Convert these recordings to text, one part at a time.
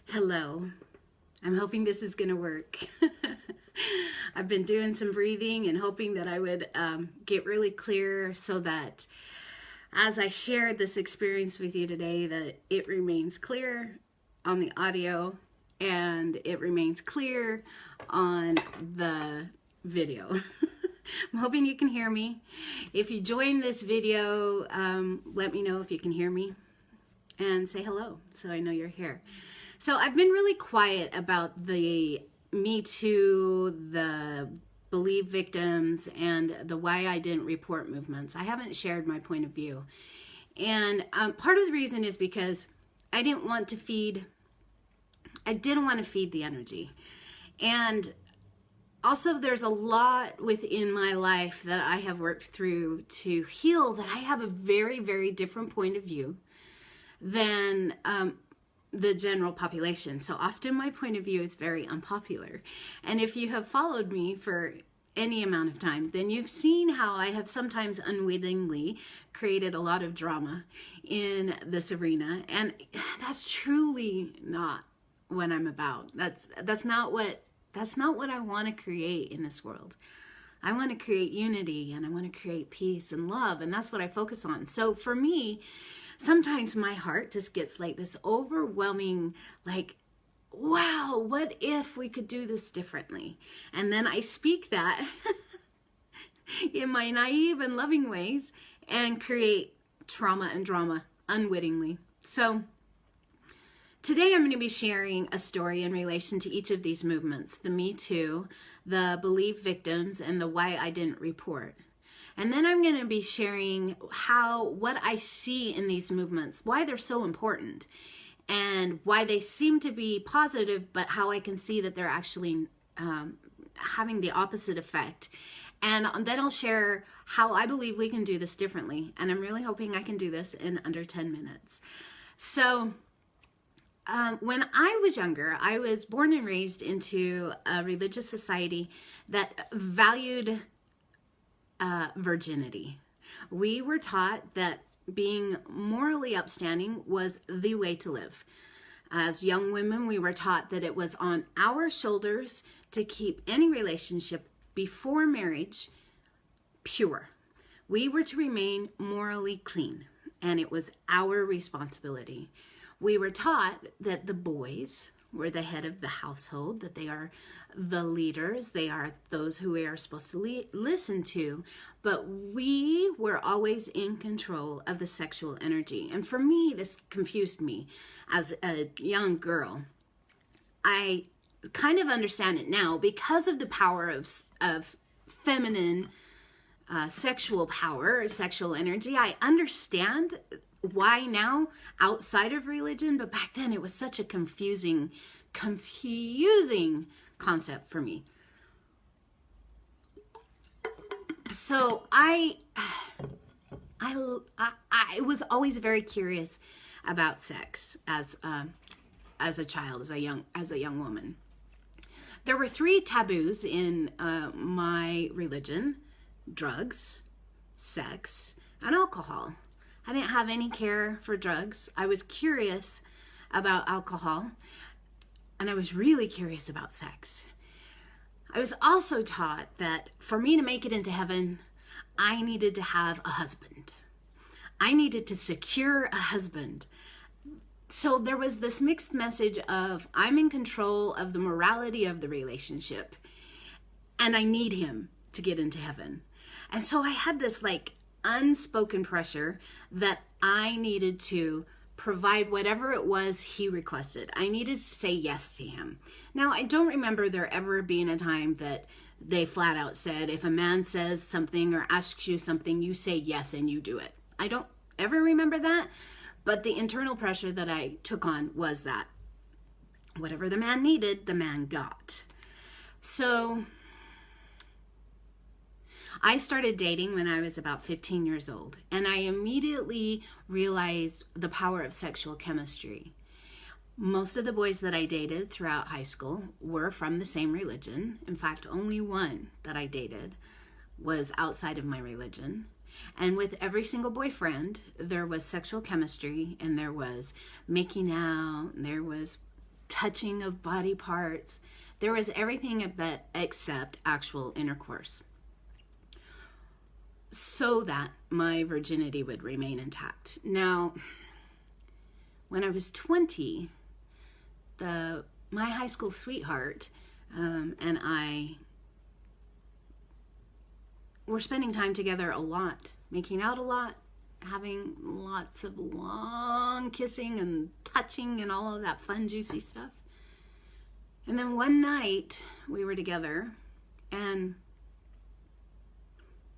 Hello. I'm hoping this is going to work. I've been doing some breathing and hoping that I would get really clear so that as I share this experience with you today, that it remains clear on the audio and it remains clear on the video. I'm hoping you can hear me. If you join this video, let me know if you can hear me and say hello so I know you're here. So I've been really quiet about the MeToo, the Believe victims, and the Why I Didn't Report movements. I haven't shared my point of view. And part of the reason is because I didn't want to feed the energy. And also there's a lot within my life that I have worked through to heal that I have a very, very different point of view than the general population. So often my point of view is very unpopular. And if you have followed me for any amount of time, then you've seen how I have sometimes unwittingly created a lot of drama in this arena. And that's truly not what I'm about. That's not what I want to create in this world. I want to create unity and I want to create peace and love, and that's what I focus on. So for me, sometimes my heart just gets like this overwhelming, like, wow, what if we could do this differently? And then I speak that in my naive and loving ways and create trauma and drama unwittingly. So today I'm going to be sharing a story in relation to each of these movements, the Me Too, the Believe victims, and the Why I Didn't Report. And then I'm going to be sharing what I see in these movements, why they're so important, and why they seem to be positive, but how I can see that they're actually having the opposite effect. And then I'll share how I believe we can do this differently. And I'm really hoping I can do this in under 10 minutes. So when I was younger, I was born and raised into a religious society that valued virginity. We were taught that being morally upstanding was the way to live. As young women, we were taught that it was on our shoulders to keep any relationship before marriage pure. We were to remain morally clean, and it was our responsibility. We were taught that the boys were the head of the household, that they are the leaders, they are those who we are supposed to listen to, but we were always in control of the sexual energy. And for me, this confused me as a young girl. I kind of understand it now because of the power of feminine sexual power, sexual energy. I understand why now outside of religion, but back then it was such a confusing concept for me. So I was always very curious about sex as a child, as a young woman. There were 3 taboos in my religion: drugs, sex, and alcohol. I didn't have any care for drugs. I was curious about alcohol, and I was really curious about sex. I was also taught that for me to make it into heaven, I needed to have a husband. I needed to secure a husband. So there was this mixed message of I'm in control of the morality of the relationship, and I need him to get into heaven. And so I had this like unspoken pressure that I needed to provide whatever it was he requested. I needed to say yes to him. Now, I don't remember there ever being a time that they flat out said, if a man says something or asks you something, you say yes and you do it. I don't ever remember that, but the internal pressure that I took on was that whatever the man needed, the man got. So I started dating when I was about 15 years old, and I immediately realized the power of sexual chemistry. Most of the boys that I dated throughout high school were from the same religion. In fact, only one that I dated was outside of my religion. And with every single boyfriend, there was sexual chemistry, and there was making out, and there was touching of body parts. There was everything except actual intercourse, so that my virginity would remain intact. Now, when I was 20, my high school sweetheart and I were spending time together a lot, making out a lot, having lots of long kissing and touching and all of that fun, juicy stuff. And then one night we were together, and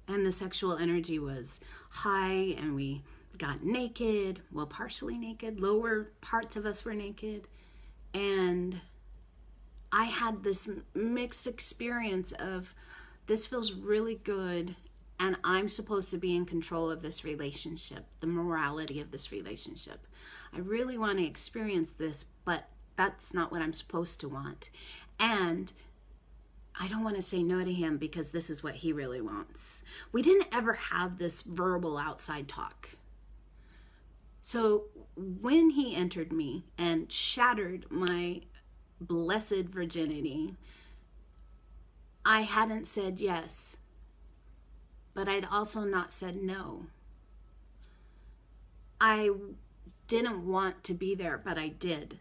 the sexual energy was high, and we got naked, well, partially naked, lower parts of us were naked, and I had this mixed experience of, this feels really good, and I'm supposed to be in control of this relationship, the morality of this relationship. I really want to experience this, but that's not what I'm supposed to want. And I don't want to say no to him because this is what he really wants. We didn't ever have this verbal outside talk. So when he entered me and shattered my blessed virginity, I hadn't said yes, but I'd also not said no. I didn't want to be there, but I did.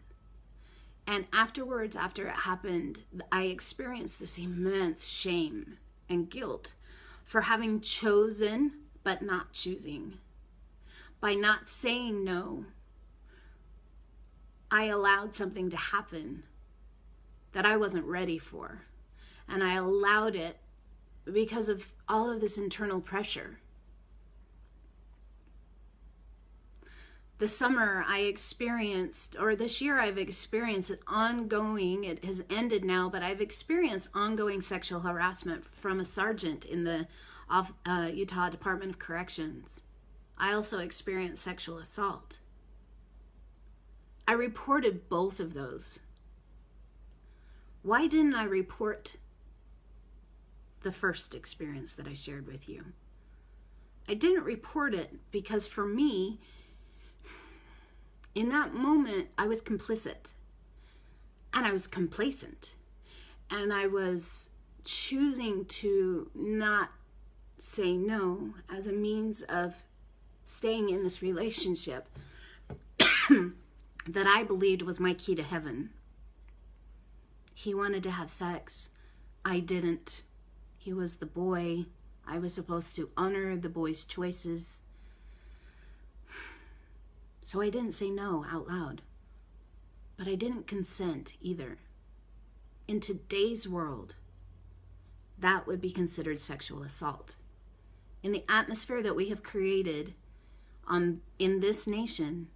And afterwards, after it happened, I experienced this immense shame and guilt for having chosen but not choosing. By not saying no, I allowed something to happen that I wasn't ready for. And I allowed it because of all of this internal pressure. This summer I experienced, or this year I've experienced an ongoing, it has ended now, but I've experienced ongoing sexual harassment from a sergeant in the Utah Department of Corrections. I also experienced sexual assault. I reported both of those. Why didn't I report the first experience that I shared with you? I didn't report it because for me, in that moment, I was complicit and I was complacent, and I was choosing to not say no as a means of staying in this relationship that I believed was my key to heaven. He wanted to have sex. I didn't. He was the boy. I was supposed to honor the boy's choices. So I didn't say no out loud. But I didn't consent either. In today's world, that would be considered sexual assault. In the atmosphere that we have created in this nation,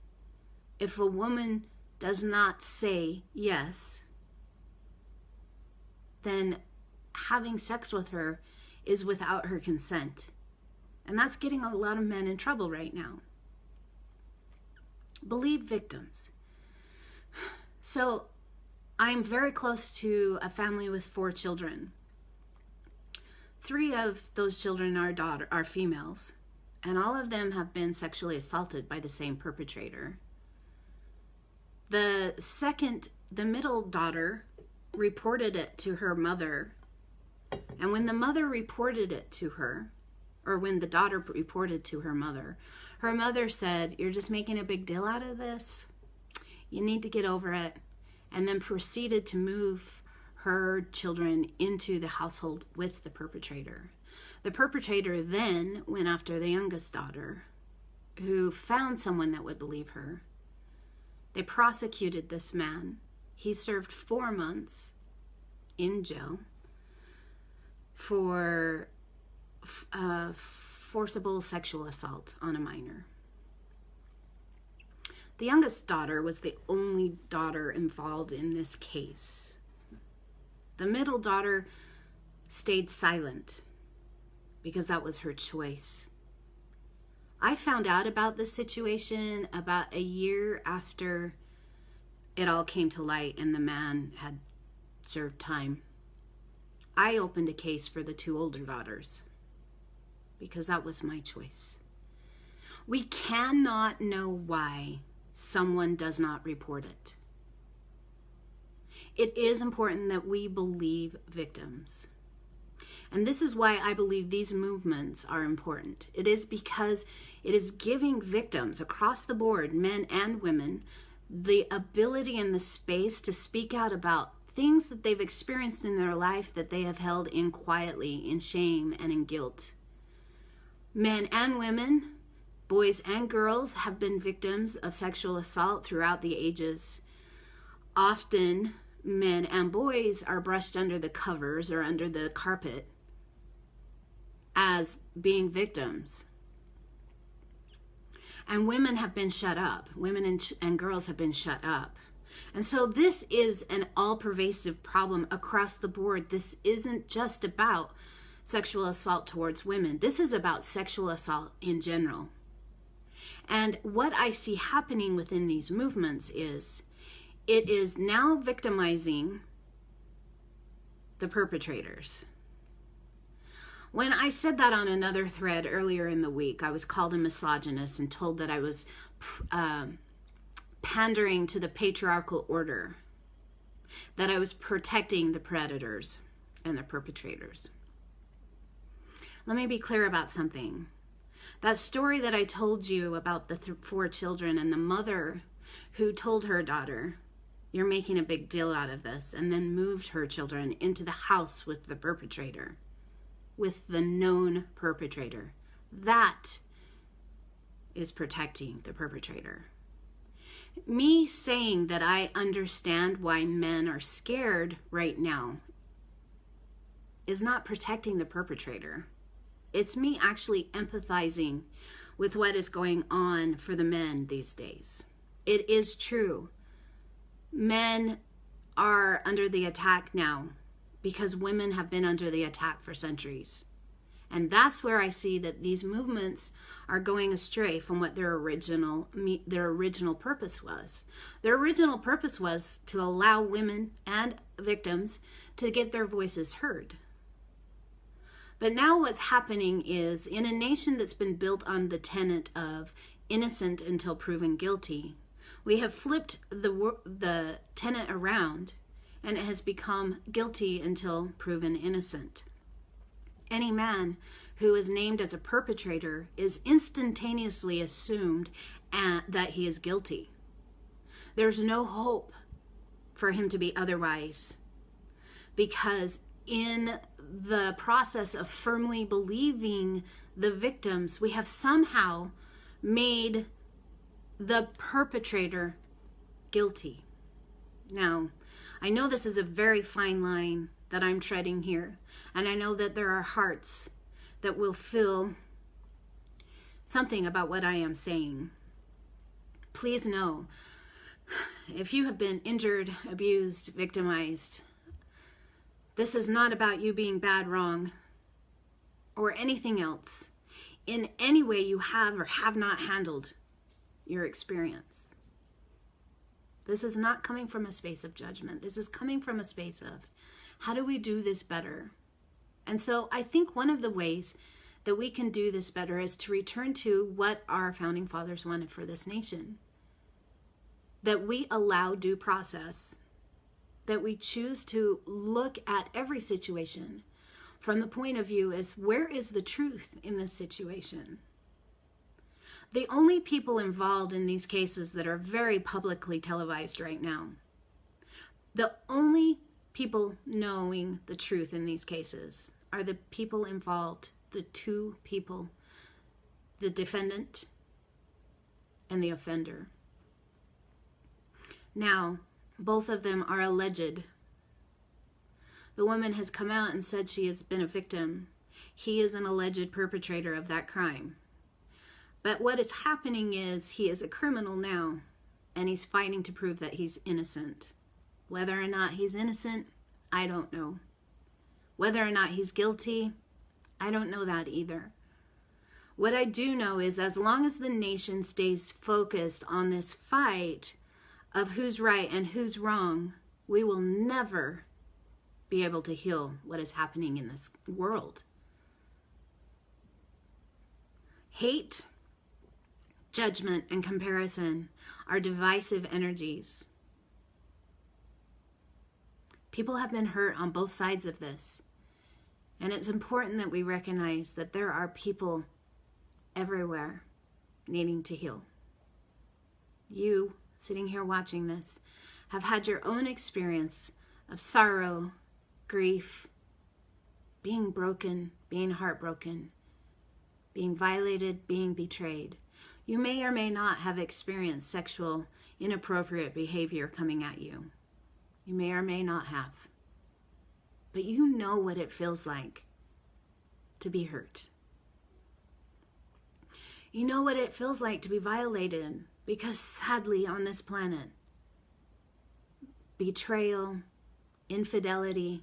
if a woman does not say yes, then having sex with her is without her consent. And that's getting a lot of men in trouble right now. Believe victims. So I'm very close to a family with 4 children. 3 of those children are females, and all of them have been sexually assaulted by the same perpetrator. The middle daughter reported it to her mother, and when the mother reported it to her, or when the daughter reported to her mother said, "You're just making a big deal out of this. You need to get over it," and then proceeded to move her children into the household with the perpetrator. The perpetrator then went after the youngest daughter, who found someone that would believe her. They prosecuted this man. He served 4 months in jail for forcible sexual assault on a minor. The youngest daughter was the only daughter involved in this case. The middle daughter stayed silent because that was her choice. I found out about this situation about a year after it all came to light and the man had served time. I opened a case for the 2 older daughters because that was my choice. We cannot know why someone does not report it. it is important that we believe victims. And this is why I believe these movements are important. It is because it is giving victims across the board, men and women, the ability and the space to speak out about things that they've experienced in their life that they have held in quietly, in shame and in guilt. Men and women, boys and girls, have been victims of sexual assault throughout the ages. Often, men and boys are brushed under the covers or under the carpet as being victims. And women have been shut up. Women and girls have been shut up. And so this is an all-pervasive problem across the board. This isn't just about sexual assault towards women. This is about sexual assault in general. And what I see happening within these movements is it is now victimizing the perpetrators. When I said that on another thread earlier in the week, I was called a misogynist and told that I was pandering to the patriarchal order, that I was protecting the predators and the perpetrators. Let me be clear about something. That story that I told you about the 4 children and the mother who told her daughter, "You're making a big deal out of this," and then moved her children into the house with the perpetrator, with the known perpetrator. That is protecting the perpetrator. Me saying that I understand why men are scared right now is not protecting the perpetrator. It's me actually empathizing with what is going on for the men these days. It is true. Men are under the attack now because women have been under the attack for centuries. And that's where I see that these movements are going astray from what their original purpose was. Their original purpose was to allow women and victims to get their voices heard. But now what's happening is, in a nation that's been built on the tenet of innocent until proven guilty, we have flipped the tenet around, and it has become guilty until proven innocent. Any man who is named as a perpetrator is instantaneously assumed that he is guilty. There's no hope for him to be otherwise, because in the process of firmly believing the victims, we have somehow made the perpetrator guilty. Now, I know this is a very fine line that I'm treading here, and I know that there are hearts that will feel something about what I am saying. Please know, if you have been injured, abused, victimized, this is not about you being bad, wrong, or anything else. In any way you have or have not handled your experience. This is not coming from a space of judgment. This is coming from a space of, how do we do this better? And so I think one of the ways that we can do this better is to return to what our founding fathers wanted for this nation. That we allow due process. That we choose to look at every situation from the point of view as, where is the truth in this situation? The only people involved in these cases that are very publicly televised right now, the only people knowing the truth in these cases are the people involved, the 2 people, the defendant and the offender. Now, both of them are alleged. The woman has come out and said she has been a victim. He is an alleged perpetrator of that crime. But what is happening is he is a criminal now, and he's fighting to prove that he's innocent. Whether or not he's innocent, I don't know. Whether or not he's guilty, I don't know that either. What I do know is, as long as the nation stays focused on this fight of who's right and who's wrong, we will never be able to heal what is happening in this world. Hate, judgment, and comparison are divisive energies. People have been hurt on both sides of this. And it's important that we recognize that there are people everywhere needing to heal. You, sitting here watching this, have had your own experience of sorrow, grief, being broken, being heartbroken, being violated, being betrayed. You may or may not have experienced sexual inappropriate behavior coming at you. You may or may not have. But you know what it feels like to be hurt. You know what it feels like to be violated, because sadly on this planet, betrayal, infidelity,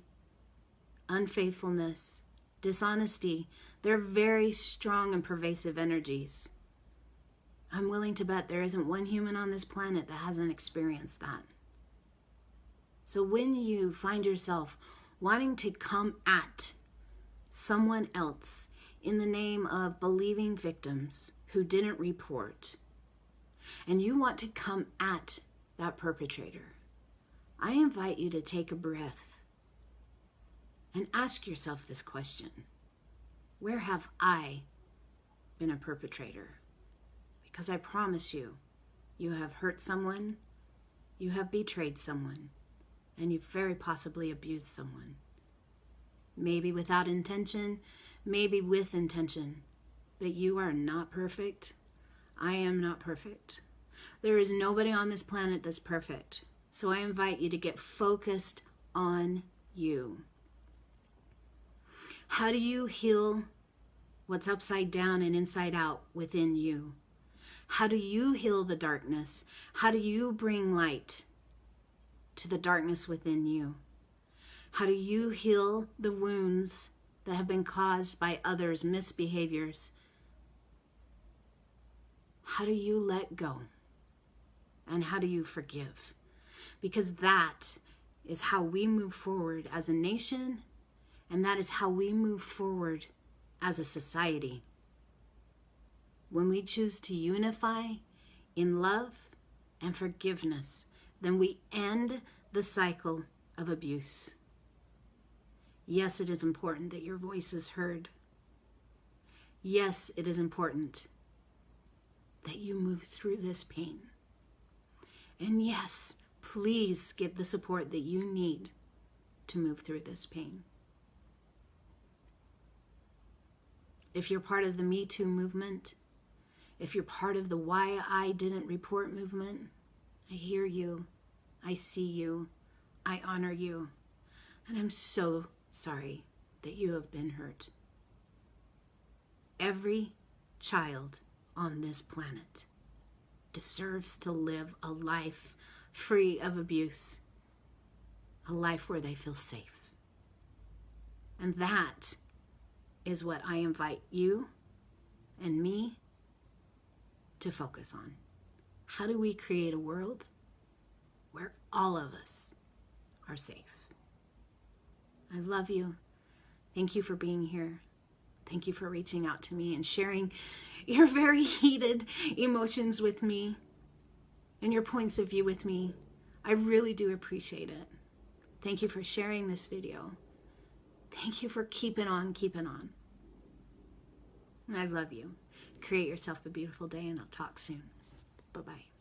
unfaithfulness, dishonesty, they're very strong and pervasive energies. I'm willing to bet there isn't one human on this planet that hasn't experienced that. So when you find yourself wanting to come at someone else in the name of believing victims who didn't report, and you want to come at that perpetrator, I invite you to take a breath and ask yourself this question: where have I been a perpetrator? Because I promise you, you have hurt someone, you have betrayed someone, and you've very possibly abused someone. Maybe without intention, maybe with intention, but you are not perfect. I am not perfect. There is nobody on this planet that's perfect. So I invite you to get focused on you. How do you heal what's upside down and inside out within you? How do you heal the darkness? How do you bring light to the darkness within you? How do you heal the wounds that have been caused by others' misbehaviors? How do you let go? And how do you forgive? Because that is how we move forward as a nation, and that is how we move forward as a society. When we choose to unify in love and forgiveness, then we end the cycle of abuse. Yes, it is important that your voice is heard. Yes, it is important that you move through this pain. And yes, please get the support that you need to move through this pain. If you're part of the MeToo movement, if you're part of the Why I Didn't Report movement, I hear you, I see you, I honor you, and I'm so sorry that you have been hurt. Every child on this planet deserves to live a life free of abuse, a life where they feel safe. And that is what I invite you and me to focus on. How do we create a world where all of us are safe? I love you. Thank you for being here. Thank you for reaching out to me and sharing your very heated emotions with me and your points of view with me. I really do appreciate it. Thank you for sharing this video. Thank you for keeping on, keeping on. And I love you. Create yourself a beautiful day, and I'll talk soon. Bye-bye.